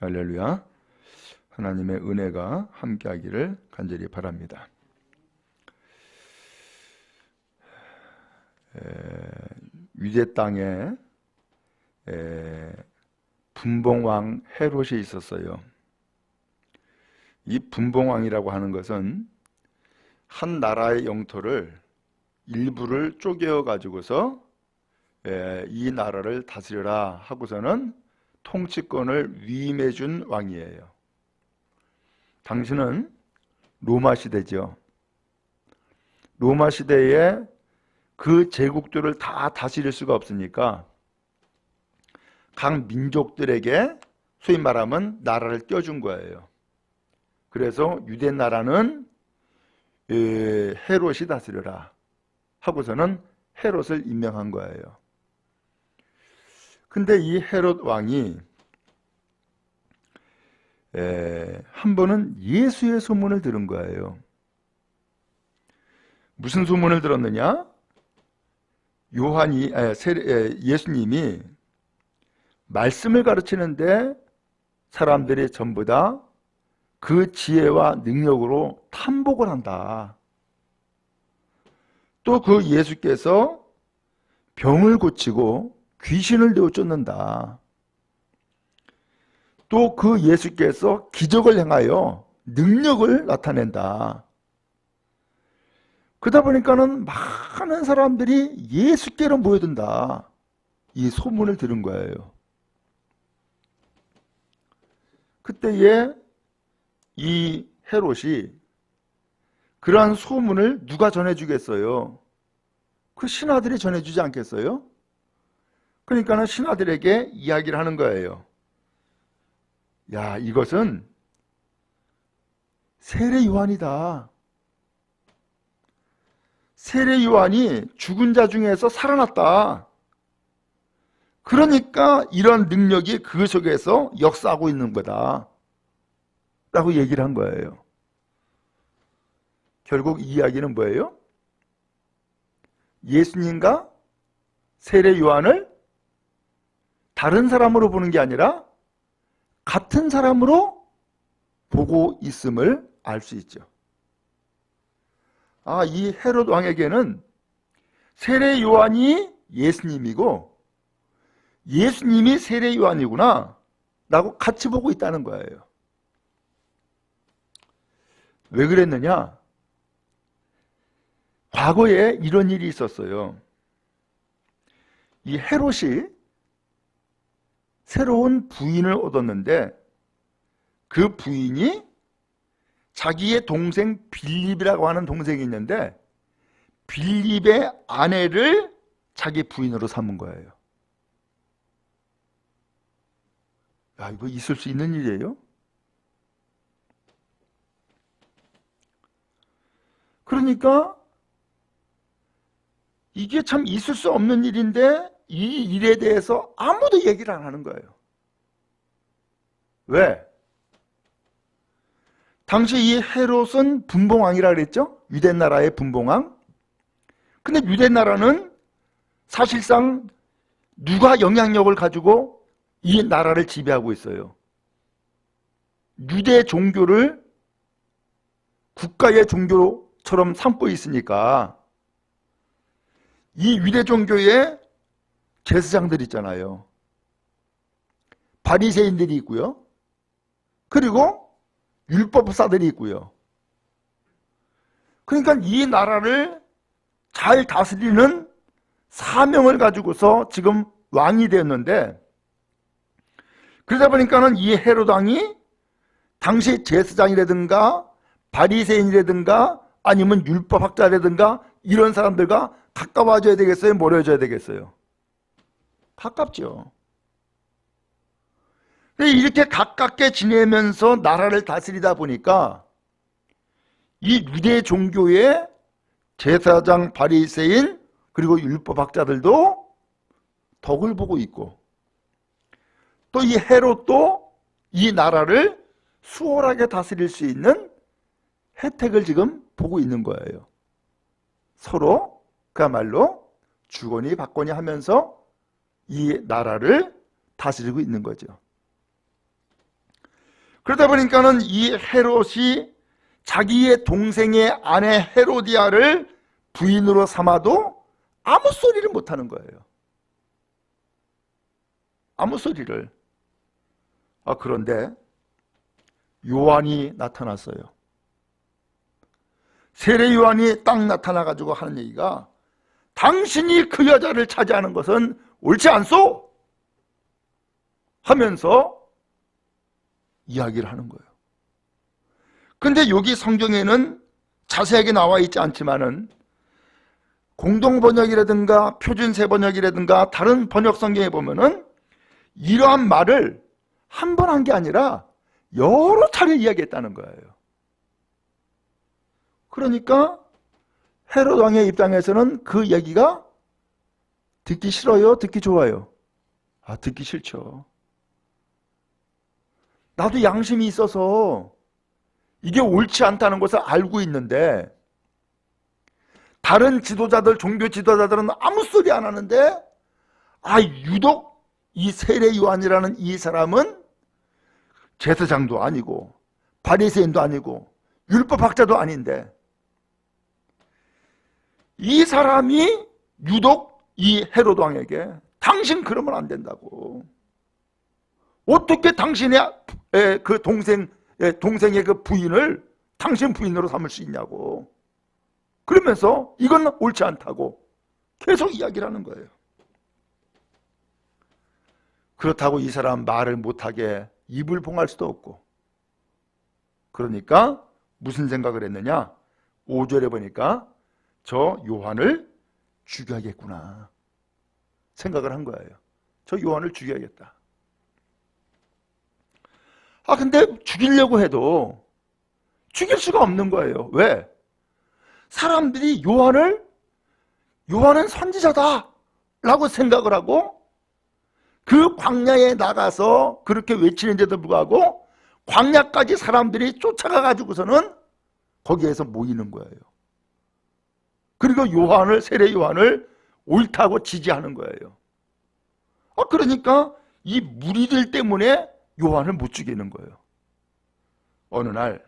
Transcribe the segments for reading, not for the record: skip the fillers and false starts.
할렐루야. 하나님의 은혜가 함께하기를 간절히 바랍니다. 유대 땅에 분봉왕 헤롯이 있었어요. 이 분봉왕이라고 하는 것은 한 나라의 영토를 일부를 쪼개어 가지고서 이 나라를 다스려라 하고서는 통치권을 위임해 준 왕이에요. 당시는 로마 시대죠. 로마 시대에 그 제국들을 다 다스릴 수가 없으니까 각 민족들에게 소위 말하면 나라를 껴준 거예요. 그래서 유대 나라는 헤롯이 다스려라 하고서는 헤롯을 임명한 거예요. 근데 이 헤롯 왕이 한 번은 예수의 소문을 들은 거예요. 무슨 소문을 들었느냐? 예수님이 말씀을 가르치는데 사람들이 전부 다 그 지혜와 능력으로 탐복을 한다. 또 그 예수께서 병을 고치고 귀신을 내어쫓는다. 또 그 예수께서 기적을 행하여 능력을 나타낸다. 그러다 보니까는 많은 사람들이 예수께로 모여든다. 이 소문을 들은 거예요. 그때에 이 헤롯이 그러한 소문을 누가 전해주겠어요? 그 신하들이 전해주지 않겠어요? 그러니까는 신하들에게 이야기를 하는 거예요. 야, 이것은 세례 요한이다. 세례 요한이 죽은 자 중에서 살아났다. 그러니까 이런 능력이 그 속에서 역사하고 있는 거다 라고 얘기를 한 거예요. 결국 이 이야기는 뭐예요? 예수님과 세례 요한을 다른 사람으로 보는 게 아니라 같은 사람으로 보고 있음을 알 수 있죠. 이 헤롯 왕에게는 세례 요한이 예수님이고 예수님이 세례 요한이구나 라고 같이 보고 있다는 거예요. 왜 그랬느냐? 과거에 이런 일이 있었어요. 이 헤롯이 새로운 부인을 얻었는데 그 부인이 자기의 동생 빌립이라고 하는 동생이 있는데 빌립의 아내를 자기 부인으로 삼은 거예요. 야, 이거 있을 수 있는 일이에요? 그러니까 이게 참 있을 수 없는 일인데 이 일에 대해서 아무도 얘기를 안 하는 거예요. 왜? 당시 이 헤롯은 분봉왕이라 그랬죠? 유대 나라의 분봉왕. 근데 유대 나라는 사실상 누가 영향력을 가지고 이 나라를 지배하고 있어요? 유대 종교를 국가의 종교처럼 삼고 있으니까 이 유대 종교의 제사장들 있잖아요. 바리새인들이 있고요. 그리고 율법사들이 있고요. 그러니까 이 나라를 잘 다스리는 사명을 가지고서 지금 왕이 되었는데 그러다 보니까는 이 헤롯 왕이 당시 제사장이라든가 바리새인이라든가 아니면 율법학자라든가 이런 사람들과 가까워져야 되겠어요? 멀어져야 되겠어요? 가깝죠. 이렇게 가깝게 지내면서 나라를 다스리다 보니까 이 유대 종교의 제사장, 바리새인 그리고 율법학자들도 덕을 보고 있고 또 이 헤롯도 이 나라를 수월하게 다스릴 수 있는 혜택을 지금 보고 있는 거예요. 서로 그야말로 주거니 받거니 하면서 이 나라를 다스리고 있는 거죠. 그러다 보니까는 이 헤롯이 자기의 동생의 아내 헤로디아를 부인으로 삼아도 아무 소리를 못하는 거예요. 아무 소리를. 그런데 요한이 나타났어요. 세례 요한이 딱 나타나가지고 하는 얘기가, 당신이 그 여자를 차지하는 것은 옳지 않소 하면서 이야기를 하는 거예요. 근데 여기 성경에는 자세하게 나와 있지 않지만은 공동번역이라든가 표준세번역이라든가 다른 번역 성경에 보면은 이러한 말을 한 번 한 게 아니라 여러 차례 이야기했다는 거예요. 그러니까 헤롯 왕의 입장에서는 그 얘기가 듣기 싫어요? 듣기 좋아요? 듣기 싫죠. 나도 양심이 있어서 이게 옳지 않다는 것을 알고 있는데, 다른 지도자들, 종교 지도자들은 아무 소리 안 하는데, 유독 이 세례 요한이라는 이 사람은 제사장도 아니고 바리새인도 아니고 율법학자도 아닌데, 이 사람이 유독 이 헤롯 왕에게 당신 그러면 안 된다고, 어떻게 당신의 그 동생의 그 부인을 당신 부인으로 삼을 수 있냐고, 그러면서 이건 옳지 않다고 계속 이야기를 하는 거예요. 그렇다고 이 사람 말을 못하게 입을 봉할 수도 없고, 그러니까 무슨 생각을 했느냐, 5절에 보니까 저 요한을 죽여야겠구나 생각을 한 거예요. 저 요한을 죽여야겠다. 근데 죽이려고 해도 죽일 수가 없는 거예요. 왜? 사람들이 요한은 선지자다 라고 생각을 하고, 그 광야에 나가서 그렇게 외치는데도 불구하고 광야까지 사람들이 쫓아가 가지고서는 거기에서 모이는 거예요. 그리고 세례 요한을 옳다고 지지하는 거예요. 그러니까 이 무리들 때문에 요한을 못 죽이는 거예요. 어느 날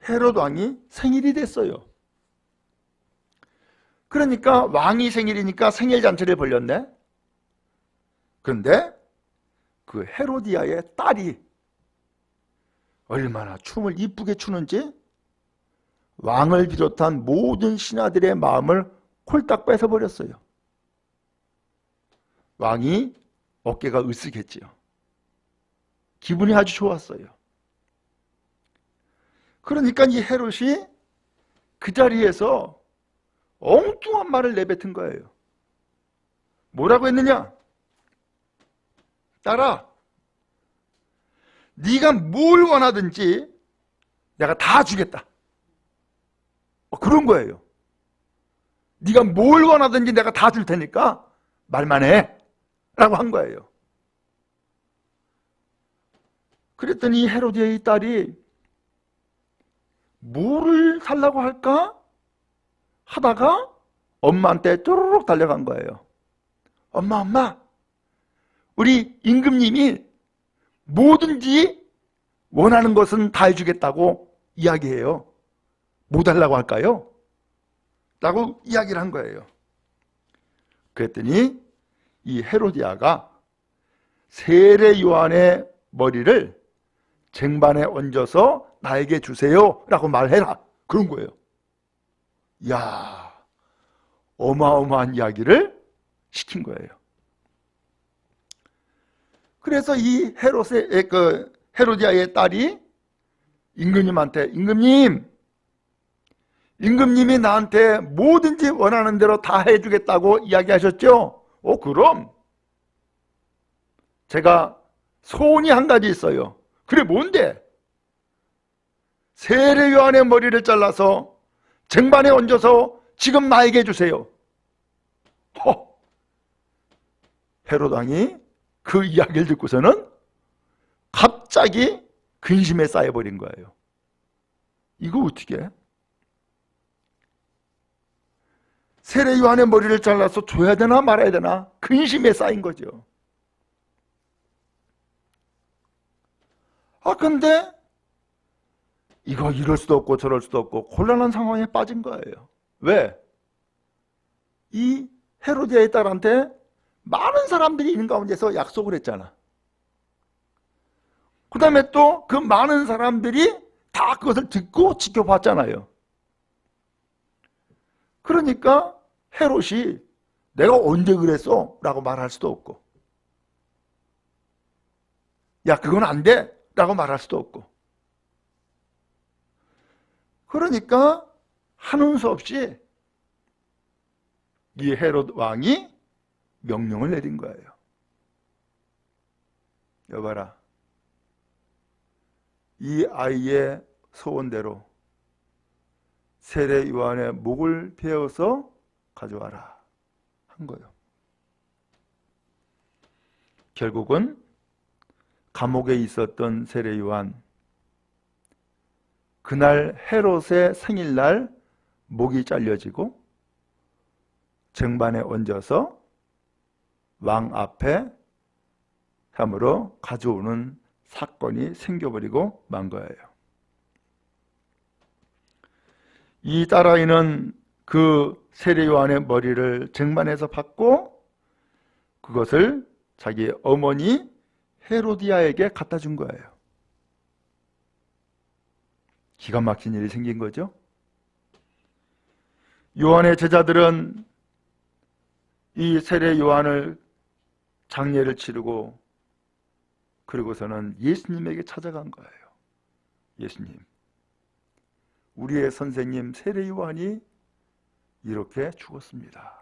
헤롯 왕이 생일이 됐어요. 그러니까 왕이 생일이니까 생일 잔치를 벌렸네. 그런데 그 헤로디아의 딸이 얼마나 춤을 이쁘게 추는지 왕을 비롯한 모든 신하들의 마음을 홀딱 뺏어버렸어요. 왕이 어깨가 으쓱했지요. 기분이 아주 좋았어요. 그러니까 이 헤롯이 그 자리에서 엉뚱한 말을 내뱉은 거예요. 뭐라고 했느냐? 딸아, 네가 뭘 원하든지 내가 다 주겠다. 그런 거예요. 네가 뭘 원하든지 내가 다 줄 테니까 말만 해 라고 한 거예요. 그랬더니 헤로디아의 딸이 뭐를 살라고 할까 하다가 엄마한테 쪼르륵 달려간 거예요. 엄마, 우리 임금님이 뭐든지 원하는 것은 다 해주겠다고 이야기해요. 뭐 달라고 할까요? 라고 이야기를 한 거예요. 그랬더니 이 헤로디아가 세례 요한의 머리를 쟁반에 얹어서 나에게 주세요 라고 말해라, 그런 거예요. 이야, 어마어마한 이야기를 시킨 거예요. 그래서 이 헤로디아의 딸이 임금님한테, 임금님이 나한테 뭐든지 원하는 대로 다 해주겠다고 이야기하셨죠? 그럼 제가 소원이 한 가지 있어요. 그래, 뭔데? 세례 요한의 머리를 잘라서 쟁반에 얹어서 지금 나에게 주세요. 헤롯 왕이 그 이야기를 듣고서는 갑자기 근심에 쌓여버린 거예요. 이거 어떻게 해? 세례 요한의 머리를 잘라서 줘야 되나 말아야 되나 근심에 쌓인 거죠. 근데 이거 이럴 수도 없고 저럴 수도 없고 곤란한 상황에 빠진 거예요. 왜? 이 헤로디아의 딸한테 많은 사람들이 있는 가운데서 약속을 했잖아. 그 다음에 또 그 많은 사람들이 다 그것을 듣고 지켜봤잖아요. 그러니까 헤롯이 내가 언제 그랬어? 라고 말할 수도 없고, 야 그건 안 돼! 라고 말할 수도 없고, 그러니까 하는 수 없이 이 헤롯 왕이 명령을 내린 거예요. 여봐라, 이 아이의 소원대로 세례 요한의 목을 베어서 가져와라 한 거예요. 결국은 감옥에 있었던 세례 요한, 그날 헤롯의 생일날 목이 잘려지고 쟁반에 얹어서 왕 앞에 함으로 가져오는 사건이 생겨버리고 만 거예요. 이 딸아이는 그 세례 요한의 머리를 쟁반에서 받고 그것을 자기 어머니 헤로디아에게 갖다 준 거예요. 기가 막힌 일이 생긴 거죠. 요한의 제자들은 이 세례 요한을 장례를 치르고 그리고서는 예수님에게 찾아간 거예요. 예수님, 우리의 선생님 세례 요한이 이렇게 죽었습니다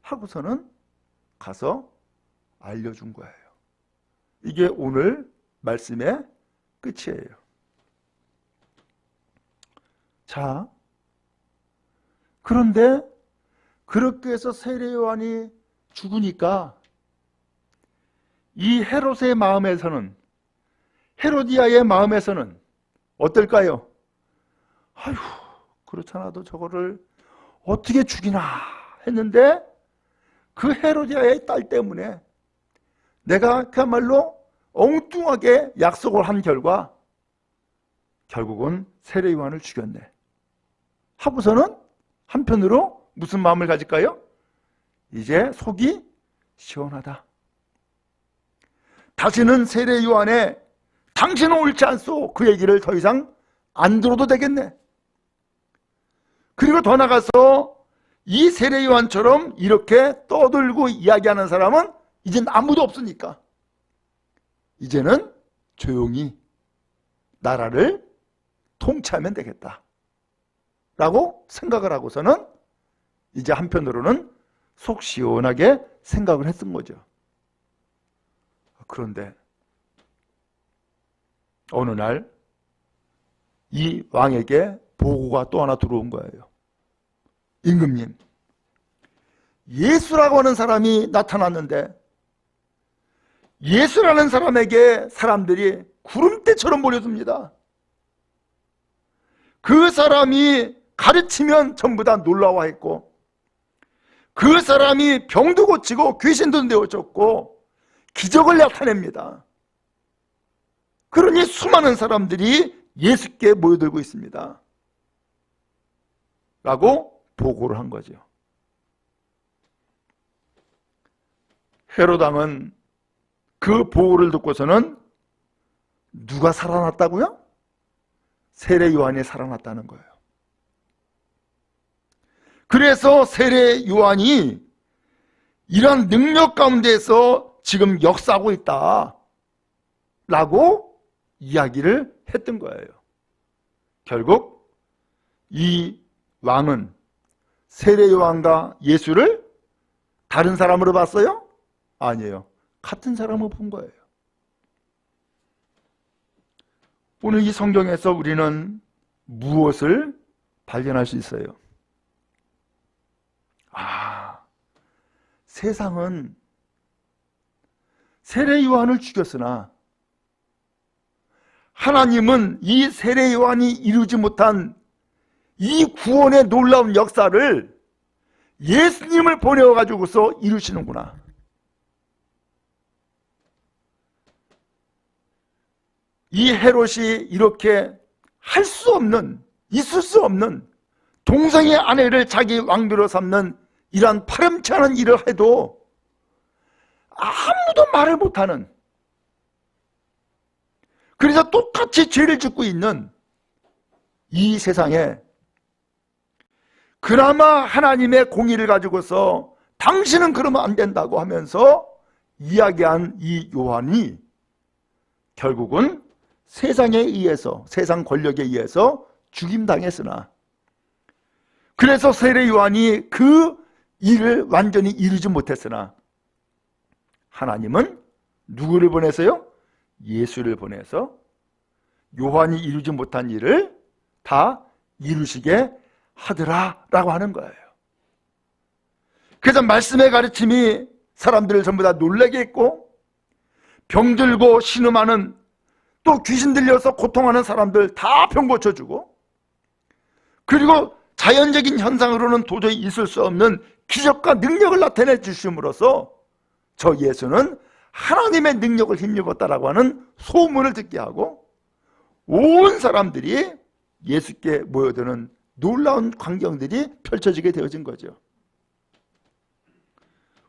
하고서는 가서 알려준 거예요. 이게 오늘 말씀의 끝이에요. 자, 그런데 그렇게 해서 세례 요한이 죽으니까 이 헤롯의 마음에서는, 헤로디아의 마음에서는 어떨까요? 아휴, 그렇잖아도 저거를 어떻게 죽이나 했는데 그 헤로디아의 딸 때문에 내가 그야말로 엉뚱하게 약속을 한 결과 결국은 세례 요한을 죽였네 하고서는 한편으로 무슨 마음을 가질까요? 이제 속이 시원하다. 다시는 세례 요한의 당신은 옳지 않소 그 얘기를 더 이상 안 들어도 되겠네. 그리고 더 나가서 이 세례 요한처럼 이렇게 떠들고 이야기하는 사람은 이젠 아무도 없으니까 이제는 조용히 나라를 통치하면 되겠다 라고 생각을 하고서는 이제 한편으로는 속 시원하게 생각을 했던 거죠. 그런데 어느 날 이 왕에게 보고가 또 하나 들어온 거예요. 임금님, 예수라고 하는 사람이 나타났는데 예수라는 사람에게 사람들이 구름대처럼 몰려듭니다. 그 사람이 가르치면 전부 다 놀라워했고 그 사람이 병도 고치고 귀신도 내어줬고 기적을 나타냅니다. 그러니 수많은 사람들이 예수께 모여들고 있습니다 라고 보고를 한 거죠. 헤롯 왕은 그 보고를 듣고서는 누가 살아났다고요? 세례 요한이 살아났다는 거예요. 그래서 세례 요한이 이런 능력 가운데서 지금 역사하고 있다 라고 이야기를 했던 거예요. 결국 이 왕은 세례 요한과 예수를 다른 사람으로 봤어요? 아니에요. 같은 사람으로 본 거예요. 오늘 이 성경에서 우리는 무엇을 발견할 수 있어요? 세상은 세례 요한을 죽였으나 하나님은 이 세례 요한이 이루지 못한 이 구원의 놀라운 역사를 예수님을 보내어가지고서 이루시는구나. 이 헤롯이 이렇게 할 수 없는, 있을 수 없는 동생의 아내를 자기 왕비로 삼는 이러한 파렴치 않은 일을 해도 아무도 말을 못하는, 그래서 똑같이 죄를 짓고 있는 이 세상에 그나마 하나님의 공의를 가지고서 당신은 그러면 안 된다고 하면서 이야기한 이 요한이 결국은 세상에 의해서, 세상 권력에 의해서 죽임당했으나, 그래서 세례 요한이 그 일을 완전히 이루지 못했으나 하나님은 누구를 보내서요? 예수를 보내서 요한이 이루지 못한 일을 다 이루시게 하더라라고 하는 거예요. 그래서 말씀의 가르침이 사람들을 전부 다 놀라게 했고, 병들고 신음하는, 또 귀신 들려서 고통하는 사람들 다 병 고쳐주고, 그리고 자연적인 현상으로는 도저히 있을 수 없는 기적과 능력을 나타내 주심으로써 저 예수는 하나님의 능력을 힘입었다라고 하는 소문을 듣게 하고, 온 사람들이 예수께 모여드는 놀라운 광경들이 펼쳐지게 되어진 거죠.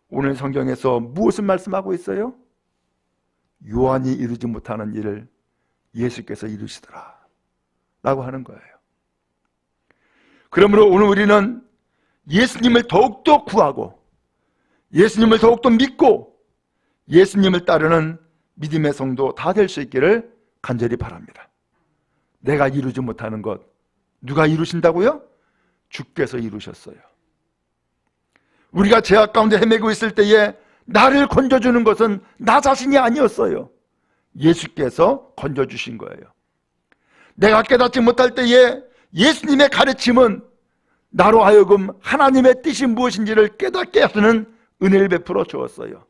오늘 성경에서 무엇을 말씀하고 있어요? 요한이 이루지 못하는 일을 예수께서 이루시더라 라고 하는 거예요. 그러므로 오늘 우리는 예수님을 더욱더 구하고, 예수님을 더욱더 믿고, 예수님을 따르는 믿음의 성도 다 될 수 있기를 간절히 바랍니다. 내가 이루지 못하는 것 누가 이루신다고요? 주께서 이루셨어요. 우리가 죄악 가운데 헤매고 있을 때에 나를 건져주는 것은 나 자신이 아니었어요. 예수께서 건져주신 거예요. 내가 깨닫지 못할 때에 예수님의 가르침은 나로 하여금 하나님의 뜻이 무엇인지를 깨닫게 하시는 은혜를 베풀어 주었어요.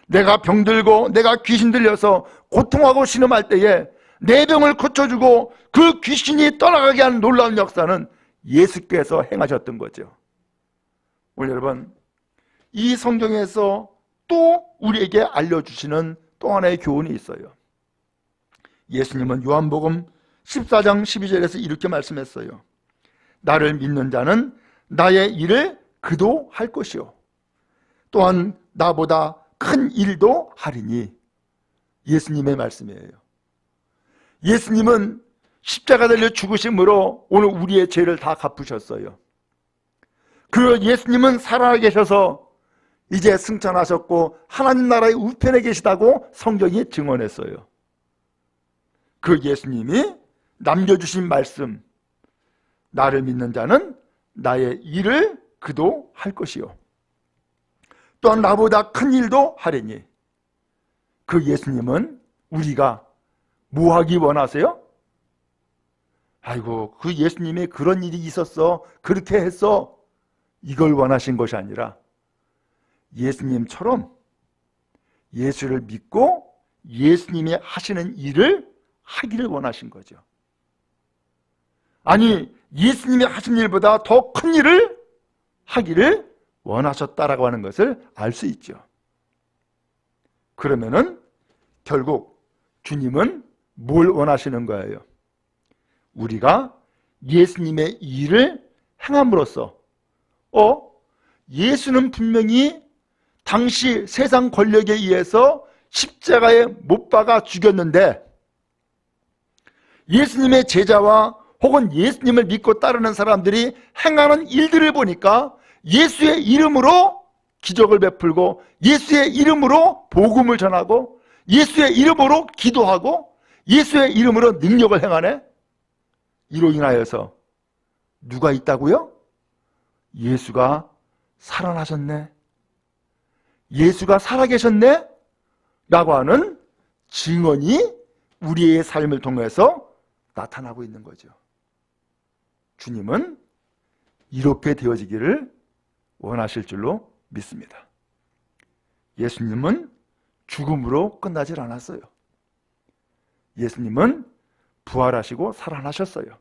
내가 병들고 내가 귀신 들려서 고통하고 신음할 때에 내 병을 고쳐주고 그 귀신이 떠나가게 하는 놀라운 역사는 예수께서 행하셨던 거죠. 오늘 여러분, 이 성경에서 또 우리에게 알려주시는 또 하나의 교훈이 있어요. 예수님은 요한복음 14장 12절에서 이렇게 말씀했어요. 나를 믿는 자는 나의 일을 그도 할 것이요 또한 나보다 큰 일도 하리니. 예수님의 말씀이에요. 예수님은 십자가 달려 죽으심으로 오늘 우리의 죄를 다 갚으셨어요. 그 예수님은 살아계셔서 이제 승천하셨고 하나님 나라의 우편에 계시다고 성경이 증언했어요. 그 예수님이 남겨주신 말씀, 나를 믿는 자는 나의 일을 그도 할 것이요 또한 나보다 큰 일도 하리니. 그 예수님은 우리가 뭐 하기 원하세요? 아이고, 그 예수님이 그런 일이 있었어, 그렇게 했어, 이걸 원하신 것이 아니라 예수님처럼 예수를 믿고 예수님이 하시는 일을 하기를 원하신 거죠. 아니, 예수님이 하신 일보다 더 큰 일을 하기를 원하셨다라고 하는 것을 알 수 있죠. 그러면은 결국 주님은 뭘 원하시는 거예요? 우리가 예수님의 일을 행함으로써 예수는 분명히 당시 세상 권력에 의해서 십자가에 못 박아 죽였는데, 예수님의 제자와 혹은 예수님을 믿고 따르는 사람들이 행하는 일들을 보니까 예수의 이름으로 기적을 베풀고 예수의 이름으로 복음을 전하고 예수의 이름으로 기도하고 예수의 이름으로 능력을 행하네. 이로 인하여서 누가 있다고요? 예수가 살아나셨네, 예수가 살아계셨네 라고 하는 증언이 우리의 삶을 통해서 나타나고 있는 거죠. 주님은 이렇게 되어지기를 원하실 줄로 믿습니다. 예수님은 죽음으로 끝나질 않았어요. 예수님은 부활하시고 살아나셨어요.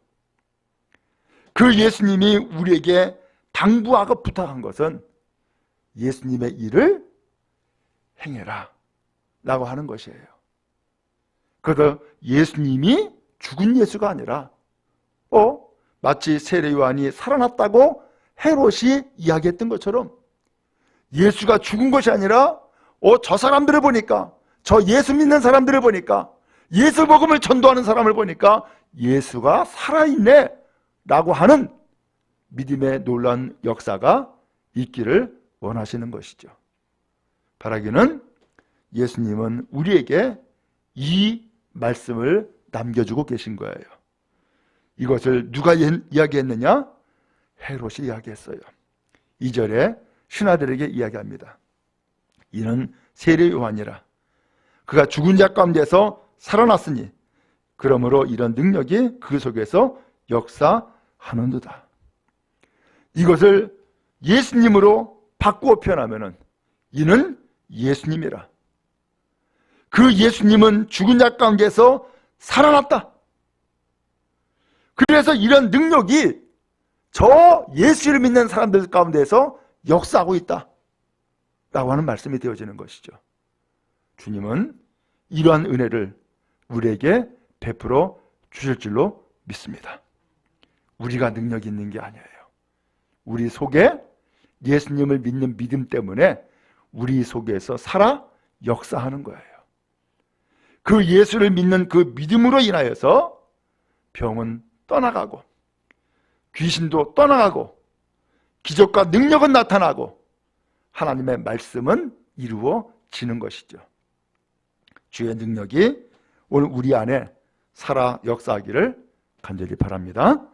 그 예수님이 우리에게 당부하고 부탁한 것은 예수님의 일을 행해라 라고 하는 것이에요. 그래서 예수님이 죽은 예수가 아니라 마치 세례 요한이 살아났다고 헤롯이 이야기했던 것처럼 예수가 죽은 것이 아니라 저 사람들을 보니까, 저 예수 믿는 사람들을 보니까, 예수 복음을 전도하는 사람을 보니까 예수가 살아있네 라고 하는 믿음의 놀라운 역사가 있기를 원하시는 것이죠. 바라기는 예수님은 우리에게 이 말씀을 남겨주고 계신 거예요. 이것을 누가 이야기했느냐? 헤롯이 이야기했어요. 2절에 신하들에게 이야기합니다. 이는 세례 요한이라. 그가 죽은 자 가운데서 살아났으니 그러므로 이런 능력이 그 속에서 역사하는도다. 이것을 예수님으로 바꾸어 표현하면은 이는 예수님이라. 그 예수님은 죽은 자 가운데서 살아났다. 그래서 이런 능력이 저 예수를 믿는 사람들 가운데서 역사하고 있다 라고 하는 말씀이 되어지는 것이죠. 주님은 이러한 은혜를 우리에게 베풀어 주실 줄로 믿습니다. 우리가 능력이 있는 게 아니에요. 우리 속에 예수님을 믿는 믿음 때문에 우리 속에서 살아 역사하는 거예요. 그 예수를 믿는 그 믿음으로 인하여서 병은 떠나가고 귀신도 떠나가고 기적과 능력은 나타나고 하나님의 말씀은 이루어지는 것이죠. 주의 능력이 오늘 우리 안에 살아 역사하기를 간절히 바랍니다.